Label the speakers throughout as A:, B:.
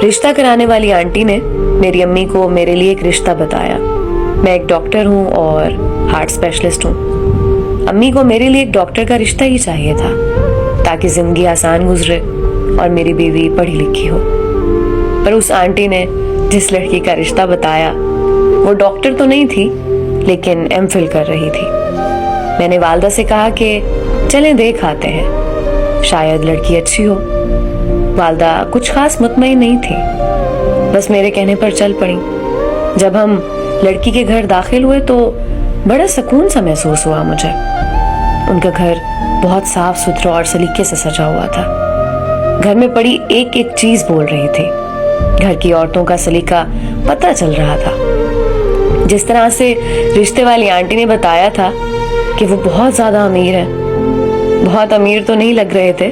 A: رشتہ کرانے والی آنٹی نے میری امی کو میرے لیے ایک رشتہ بتایا. میں ایک ڈاکٹر ہوں اور ہارٹ اسپیشلسٹ ہوں. امی کو میرے لیے ایک ڈاکٹر کا رشتہ ہی چاہیے تھا تاکہ زندگی آسان گزرے اور میری بیوی پڑھی لکھی ہو. پر اس آنٹی نے جس لڑکی کا رشتہ بتایا وہ ڈاکٹر تو نہیں تھی لیکن ایم فل کر رہی تھی. میں نے والدہ سے کہا کہ چلیں دیکھ آتے ہیں, شاید لڑکی اچھی ہو. والدہ کچھ خاص مطمئن نہیں تھی, بس میرے کہنے پر چل پڑی. جب ہم لڑکی کے گھر داخل ہوئے تو بڑا سکون سا محسوس ہوا مجھے. ان کا گھر بہت صاف ستھرا اور سلیقے سے سجا ہوا تھا. گھر میں پڑی ایک ایک چیز بول رہی تھی. گھر کی عورتوں کا سلیقہ پتہ چل رہا تھا. جس طرح سے رشتے والی آنٹی نے بتایا تھا کہ وہ بہت زیادہ امیر ہے. بہت امیر تو نہیں لگ رہے تھے,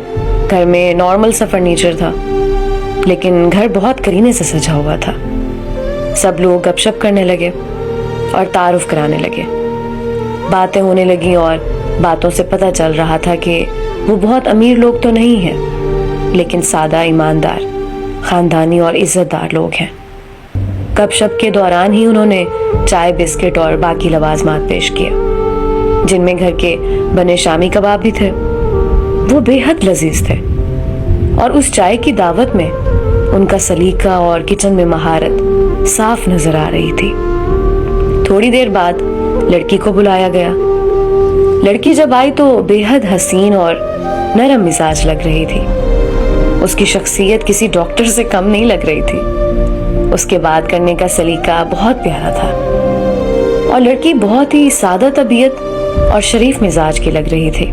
A: گھر میں نارمل سا فرنیچر تھا, لیکن گھر بہت کرینے سے سجا ہوا تھا. سب لوگ گپ شپ کرنے لگے اور تعارف کرانے لگے. باتیں ہونے لگیں اور باتوں سے پتہ چل رہا تھا کہ وہ بہت امیر لوگ تو نہیں ہیں, لیکن سادہ, ایماندار, خاندانی اور عزت دار لوگ ہیں. گپ شپ کے دوران ہی انہوں نے چائے, بسکٹ اور باقی لوازمات پیش کیے, جن میں گھر کے بنے شامی کباب بھی تھے. وہ بے حد لذیذ تھے اور اس چائے کی دعوت میں ان کا سلیقہ اور کچن میں مہارت صاف نظر آ رہی تھی. تھوڑی دیر بعد لڑکی کو بلایا گیا. لڑکی جب آئی تو بے حد حسین اور نرم مزاج لگ رہی تھی. اس کی شخصیت کسی ڈاکٹر سے کم نہیں لگ رہی تھی. اس کے بات کرنے کا سلیقہ بہت پیارا تھا اور لڑکی بہت ہی سادہ طبیعت اور شریف مزاج کی لگ رہی تھی.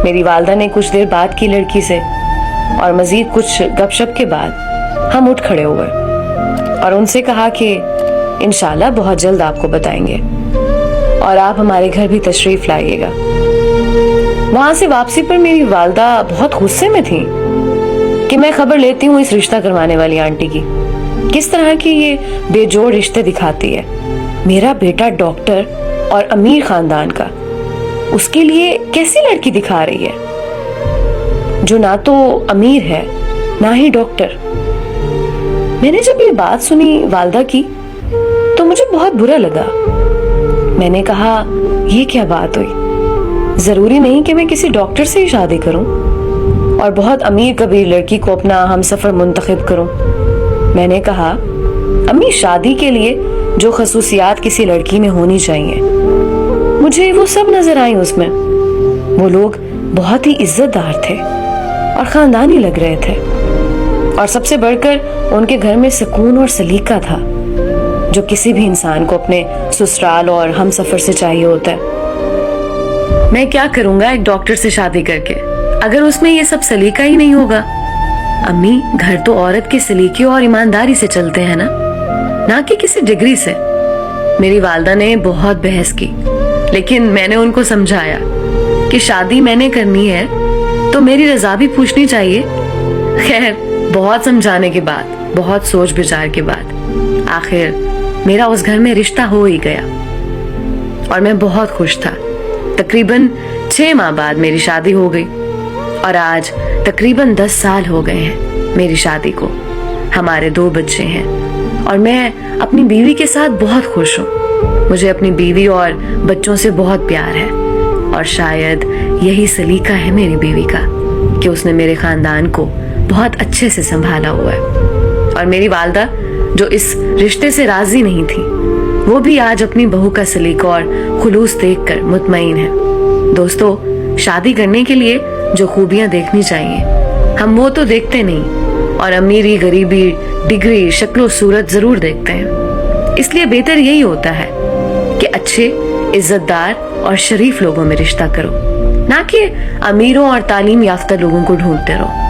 A: میری والدہ نے کچھ دیر بات کی لڑکی سے اور مزید کچھ گپ شپ کے بعد ہم اٹھ کھڑے ہوئے اور ان سے کہا کہ انشاءاللہ بہت جلد آپ کو بتائیں گے اور آپ ہمارے گھر بھی تشریف لائیے گا. وہاں سے واپسی پر میری والدہ بہت غصے میں تھیں کہ میں خبر لیتی ہوں اس رشتہ کروانے والی آنٹی کی. کس طرح کی یہ بے جوڑ رشتے دکھاتی ہے. میرا بیٹا ڈاکٹر اور امیر خاندان کا, اس کے لیے کیسی لڑکی دکھا رہی ہے جو نہ تو امیر ہے نہ ہی ڈاکٹر. میں نے جب یہ بات سنی والدہ کی تو مجھے بہت برا لگا. میں نے کہا یہ کیا بات ہوئی, ضروری نہیں کہ میں کسی ڈاکٹر سے ہی شادی کروں اور بہت امیر کبیر لڑکی کو اپنا ہم سفر منتخب کروں. میں نے کہا امی, شادی کے لیے جو خصوصیات کسی لڑکی میں ہونی چاہیے مجھے وہ سب نظر آئیں اس میں. وہ لوگ بہت ہی عزت دار تھے اور خاندانی لگ رہے تھے, اور سب سے بڑھ کر ان کے گھر میں سکون اور سلیقہ تھا جو کسی بھی انسان کو اپنے سسرال اور ہم سفر سے چاہیے ہوتا ہے. میں کیا کروں گا ایک ڈاکٹر سے شادی کر کے اگر اس میں یہ سب سلیقہ ہی نہیں ہوگا. امی, گھر تو عورت کے سلیقے اور ایمانداری سے چلتے ہیں نہ کہ کسی ڈگری سے. میری والدہ نے بہت بحث کی, لیکن میں نے ان کو سمجھایا کہ شادی میں نے کرنی ہے تو میری رضا بھی پوچھنی چاہیے. خیر, بہت سمجھانے کے بعد, بہت سوچ بچار کے بعد آخر میرا اس گھر میں رشتہ ہو ہی گیا اور میں بہت خوش تھا. تقریباً 6 ماہ بعد میری شادی ہو گئی اور آج تقریباً 10 سال ہو گئے ہیں میری شادی کو. ہمارے 2 بچے ہیں اور میں اپنی بیوی کے ساتھ بہت خوش ہوں. مجھے اپنی بیوی اور بچوں سے بہت پیار ہے اور شاید یہی سلیقہ ہے میری بیوی کا کہ اس نے میرے خاندان کو بہت اچھے سے سنبھالا ہوا ہے. اور میری والدہ جو اس رشتے سے راضی نہیں تھی وہ بھی آج اپنی بہو کا سلیقہ اور خلوص دیکھ کر مطمئن ہے. دوستو, شادی کرنے کے لیے جو خوبیاں دیکھنی چاہیے ہم وہ تو دیکھتے نہیں, اور امیری, غریبی, ڈگری, شکل و صورت ضرور دیکھتے ہیں. اس لیے بہتر یہی ہوتا ہے کہ اچھے, عزت دار اور شریف لوگوں میں رشتہ کرو, نہ کہ امیروں اور تعلیم یافتہ لوگوں کو ڈھونڈتے رہو.